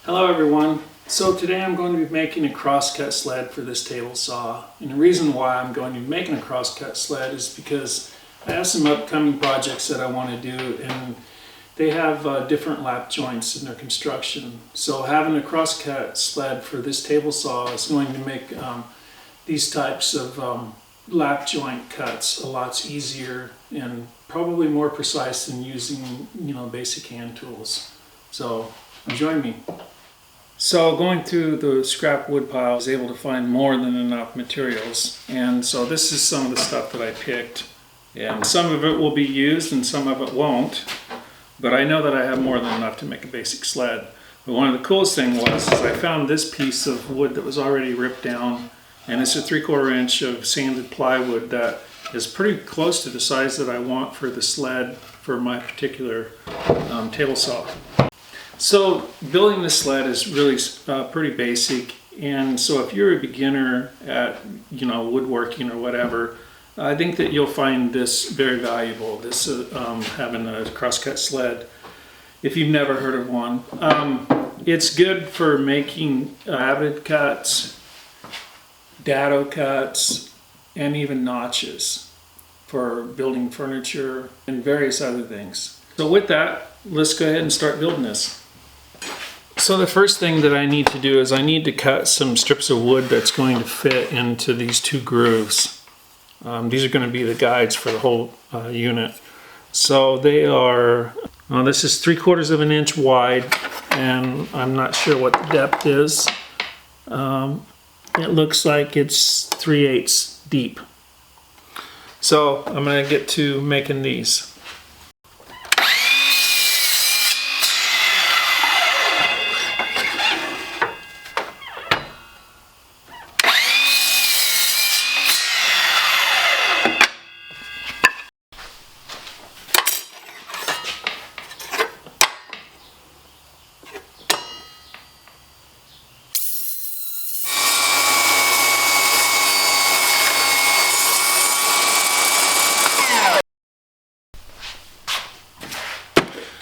Hello everyone. So today I'm going to be making a crosscut sled for this table saw. And the reason why I'm going to be making a crosscut sled is because I have some upcoming projects that I want to do, and they have different lap joints in their construction. So having a crosscut sled for this table saw is going to make these types of lap joint cuts a lot easier and probably more precise than using basic hand tools. So join me. So going through the scrap wood pile, I was able to find more than enough materials, and so this is some of the stuff that I picked, and some of it will be used and some of it won't, but I know that I have more than enough to make a basic sled. But one of the coolest things was I found this piece of wood that was already ripped down, and it's a 3/4 inch of sanded plywood that is pretty close to the size that I want for the sled for my particular table saw. So building the sled is really pretty basic, and so if you're a beginner at woodworking or whatever, I think that you'll find this very valuable. This having a crosscut sled, if you've never heard of one. It's good for making avid cuts, dado cuts, and even notches for building furniture and various other things. So with that, let's go ahead and start building this. So the first thing that I need to do is I need to cut some strips of wood that's going to fit into these two grooves. These are going to be the guides for the whole unit. So they are, this is 3/4 of an inch wide, and I'm not sure what the depth is. It looks like it's 3/8 deep. So I'm going to get to making these.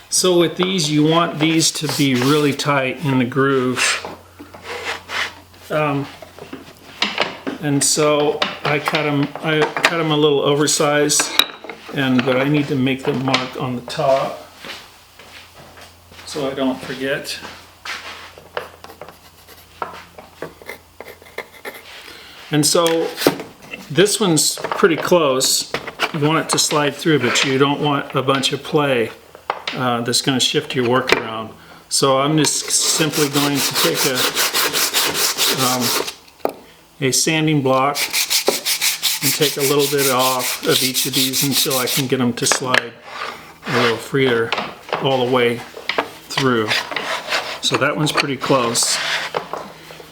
So with these, you want these to be really tight in the groove. And so I cut them a little oversized, but I need to make the mark on the top so I don't forget. And so this one's pretty close. You want it to slide through, but you don't want a bunch of play that's going to shift your work around. So I'm just simply going to take a sanding block and take a little bit off of each of these until I can get them to slide a little freer all the way through. So that one's pretty close.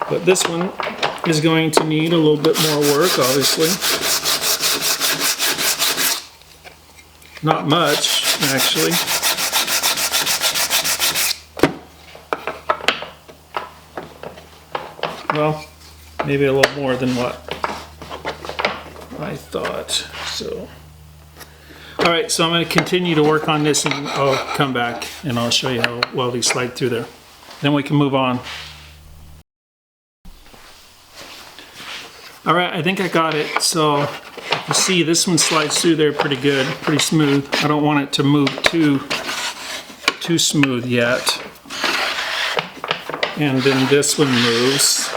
But this one is going to need a little bit more work, obviously. Not much, actually. Well, maybe a little more than what I thought. So, all right, so I'm going to continue to work on this, and I'll come back and I'll show you how well these slide through there. Then we can move on. All right, I think I got it. So you see this one slides through there pretty good, pretty smooth. I don't want it to move too smooth yet. And then this one moves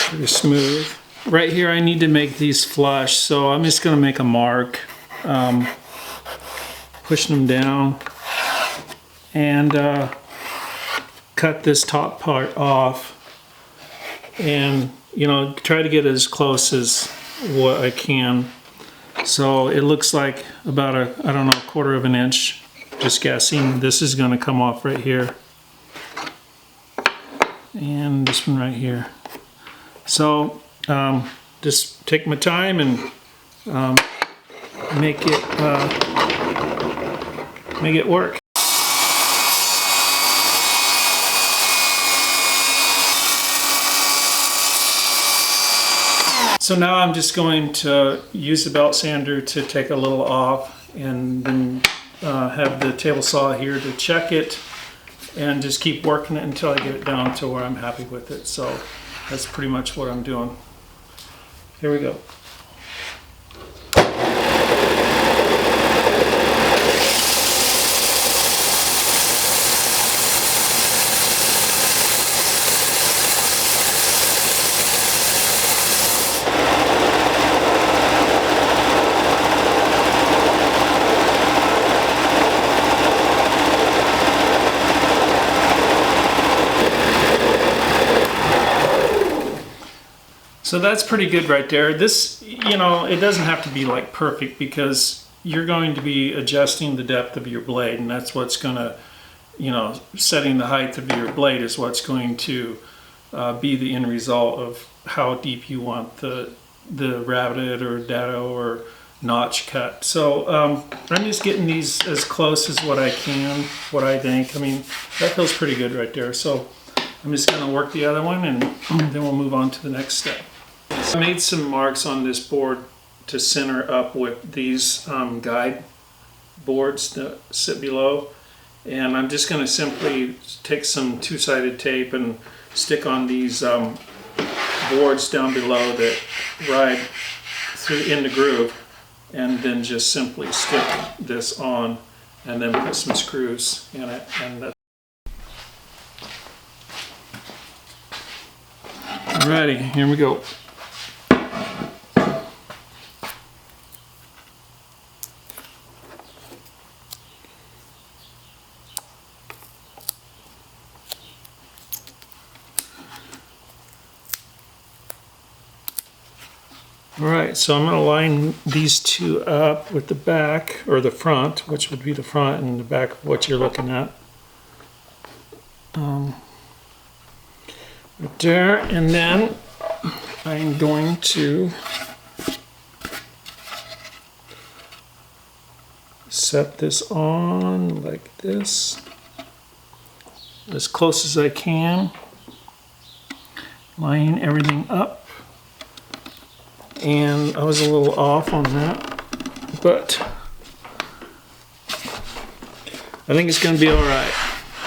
pretty smooth. Right here I need to make these flush, so I'm just going to make a mark, pushing them down, and cut this top part off, and try to get as close as what I can. So it looks like about a 1/4 of an inch, just guessing. This is going to come off right here. And this one right here. So just take my time and make it work. So now I'm just going to use the belt sander to take a little off, and then have the table saw here to check it, and just keep working it until I get it down to where I'm happy with it. So that's pretty much what I'm doing. Here we go. So that's pretty good right there. This, you know, it doesn't have to be like perfect because you're going to be adjusting the depth of your blade, and that's what's going to, you know, setting the height of your blade is what's going to be the end result of how deep you want the rabbet or dado or notch cut. So I'm just getting these as close as what I can, what I think. I mean, that feels pretty good right there. So I'm just going to work the other one, and then we'll move on to the next step. So I made some marks on this board to center up with these guide boards that sit below, and I'm just going to simply take some two-sided tape and stick on these boards down below that ride through in the groove, and then just simply stick this on and then put some screws in it. And alrighty, here we go. Alright, so I'm going to line these two up with the back, or the front, which would be the front and the back of what you're looking at. Right there, and then I'm going to set this on like this, as close as I can, line everything up. And I was a little off on that, but I think it's going to be all right.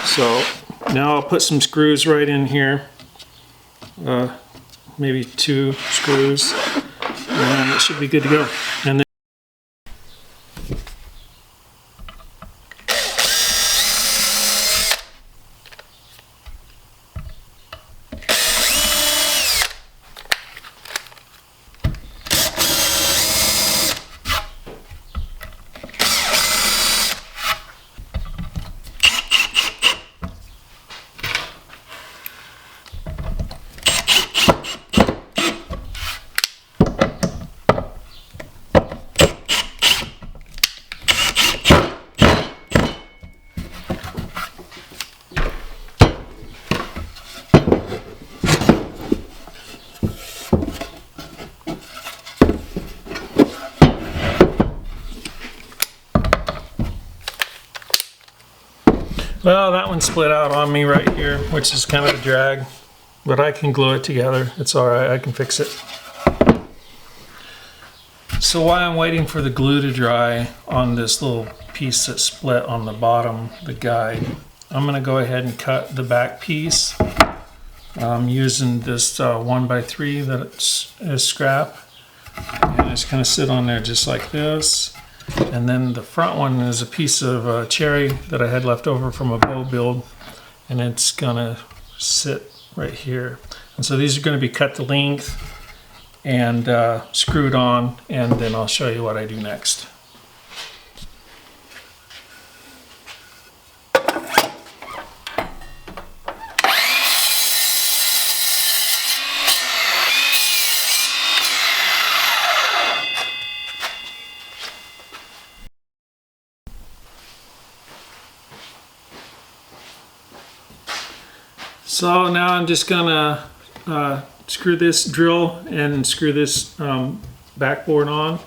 So now I'll put some screws right in here, maybe 2 screws, and it should be good to go. And then well, that one split out on me right here, which is kind of a drag, but I can glue it together. It's all right, I can fix it. So while I'm waiting for the glue to dry on this little piece that split on the bottom, the guide, I'm gonna go ahead and cut the back piece. I'm using this 1x3 that is scrap, and it's gonna sit on there just like this. And then the front one is a piece of cherry that I had left over from a bow build, and it's gonna sit right here. And so these are gonna be cut to length and screwed on, and then I'll show you what I do next. So now I'm just gonna screw this drill and screw this backboard on,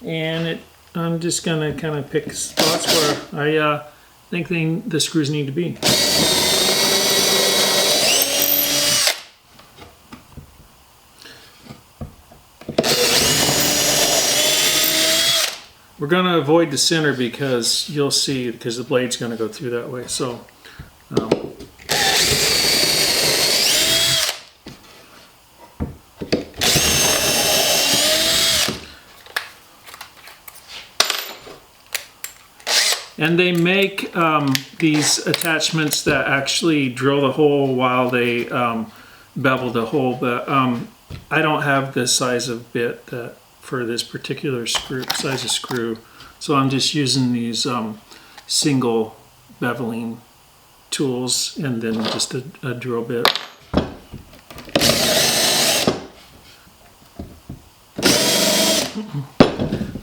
and I'm just gonna kind of pick spots where I think the screws need to be. We're gonna avoid the center because you'll see, because the blade's gonna go through that way. So And they make these attachments that actually drill the hole while they bevel the hole, but I don't have the size of bit that for this particular size of screw, so I'm just using these single beveling tools and then just a drill bit.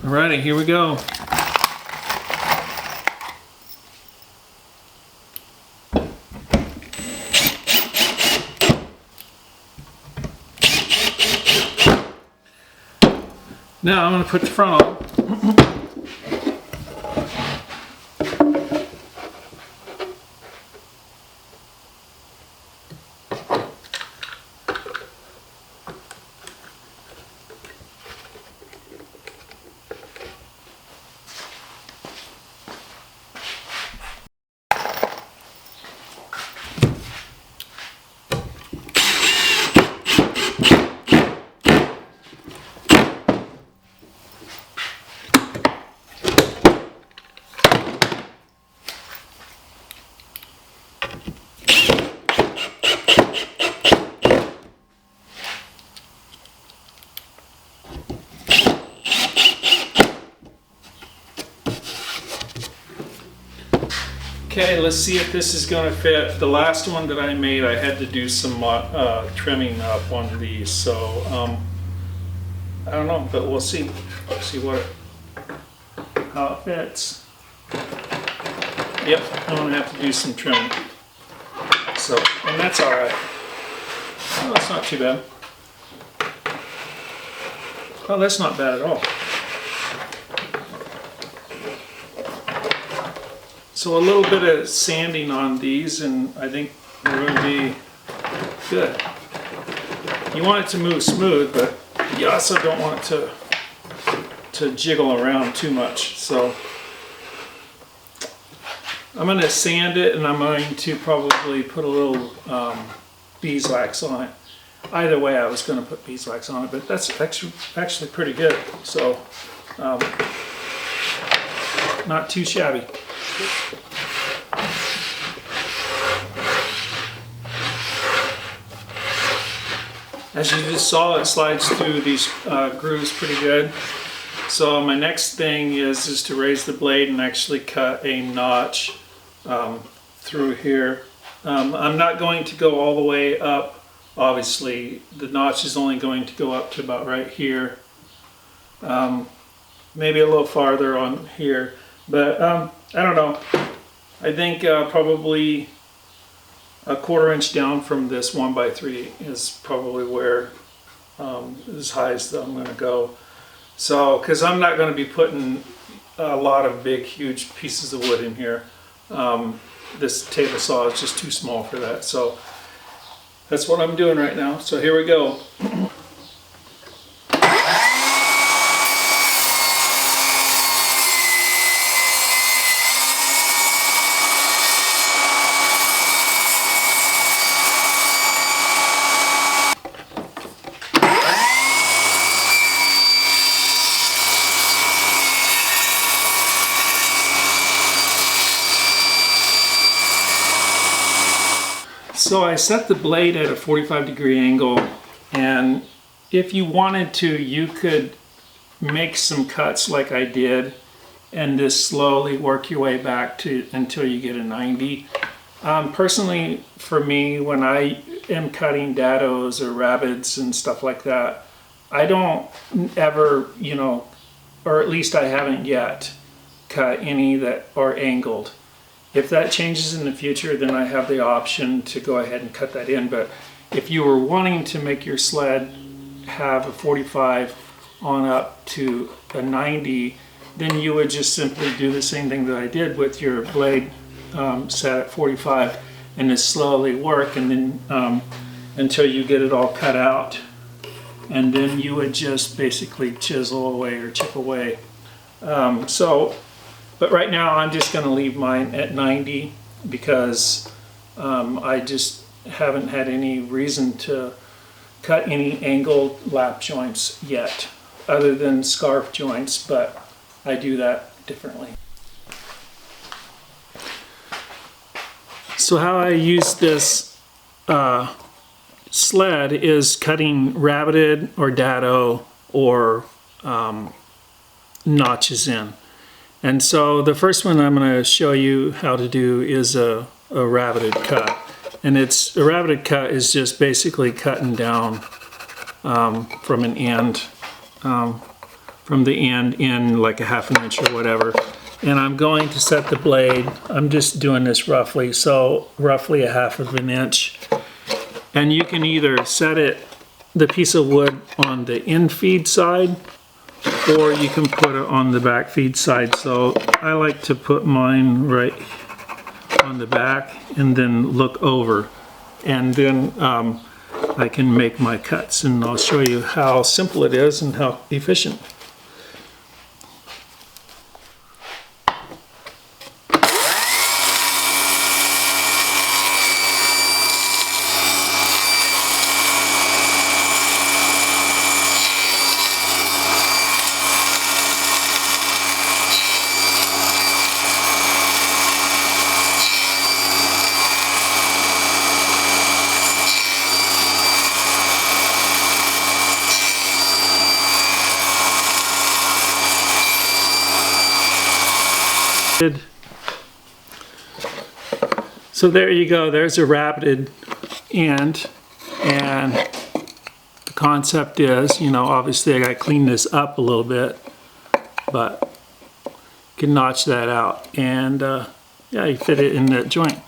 Alrighty, here we go. Now I'm going to put the front on. Okay, let's see if this is going to fit. The last one that I made, I had to do some trimming up on these, so I don't know, but we'll see. See how it fits. Yep, I'm going to have to do some trimming. So, and that's all right. Oh, that's not too bad. Oh, that's not bad at all. So a little bit of sanding on these and I think we're going to be good. You want it to move smooth, but you also don't want it to jiggle around too much. So I'm going to sand it and I'm going to probably put a little beeswax on it. Either way I was going to put beeswax on it, but that's actually pretty good. So not too shabby. As you just saw, it slides through these grooves pretty good. So my next thing is to raise the blade and actually cut a notch through here. I'm not going to go all the way up. Obviously, the notch is only going to go up to about right here. Maybe a little farther on here, but I don't know. I think probably a 1/4 inch down from this 1x3 is probably where as high as I'm going to go. So, because I'm not going to be putting a lot of big, huge pieces of wood in here. This table saw is just too small for that. So that's what I'm doing right now. So here we go. So I set the blade at a 45-degree angle, and if you wanted to, you could make some cuts like I did and just slowly work your way back to until you get a 90. Personally, for me, when I am cutting dados or rabbits and stuff like that, I don't ever, or at least I haven't yet, cut any that are angled. If that changes in the future, then I have the option to go ahead and cut that in. But if you were wanting to make your sled have a 45 on up to a 90, then you would just simply do the same thing that I did with your blade set at 45 and just slowly work, and then until you get it all cut out. And then you would just basically chisel away or chip away. But right now I'm just going to leave mine at 90 because I just haven't had any reason to cut any angled lap joints yet, other than scarf joints, but I do that differently. So how I use this sled is cutting rabbited or dado or notches in. And so the first one I'm going to show you how to do is a rabbited cut. And a rabbited cut is just basically cutting down from an end, from the end in like a ½ inch or whatever. And I'm going to set the blade, I'm just doing this roughly, so roughly a ½ inch. And you can either set it, the piece of wood, on the in feed side, or you can put it on the back feed side. So I like to put mine right on the back and then look over. And then I can make my cuts, and I'll show you how simple it is and how efficient. So there you go, there's a rabbited end, and the concept is, you know, obviously I got to clean this up a little bit, but you can notch that out, and yeah, you fit it in that joint.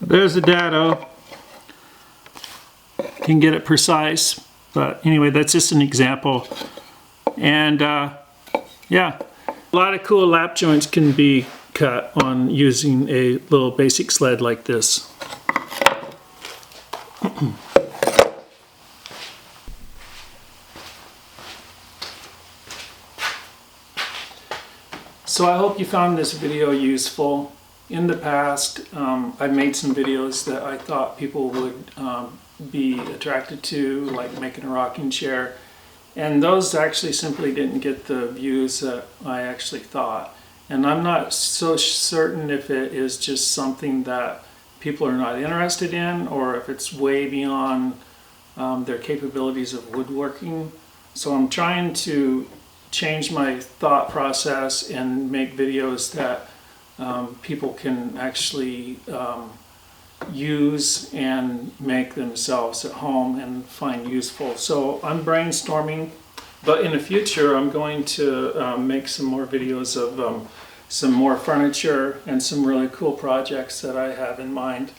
There's the dado. Can get it precise, but anyway, that's just an example. And yeah, a lot of cool lap joints can be cut on using a little basic sled like this. So I hope you found this video useful. In the past, I've made some videos that I thought people would be attracted to, like making a rocking chair, and those actually simply didn't get the views that I actually thought. And I'm not so certain if it is just something that people are not interested in, or if it's way beyond their capabilities of woodworking. So I'm trying to change my thought process and make videos that people can actually use and make themselves at home and find useful. So I'm brainstorming, but in the future I'm going to make some more videos of some more furniture and some really cool projects that I have in mind.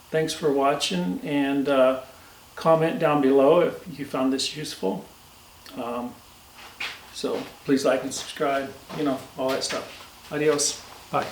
Thanks for watching, and comment down below if you found this useful. So please like and subscribe, you know, all that stuff. Adios. Bye.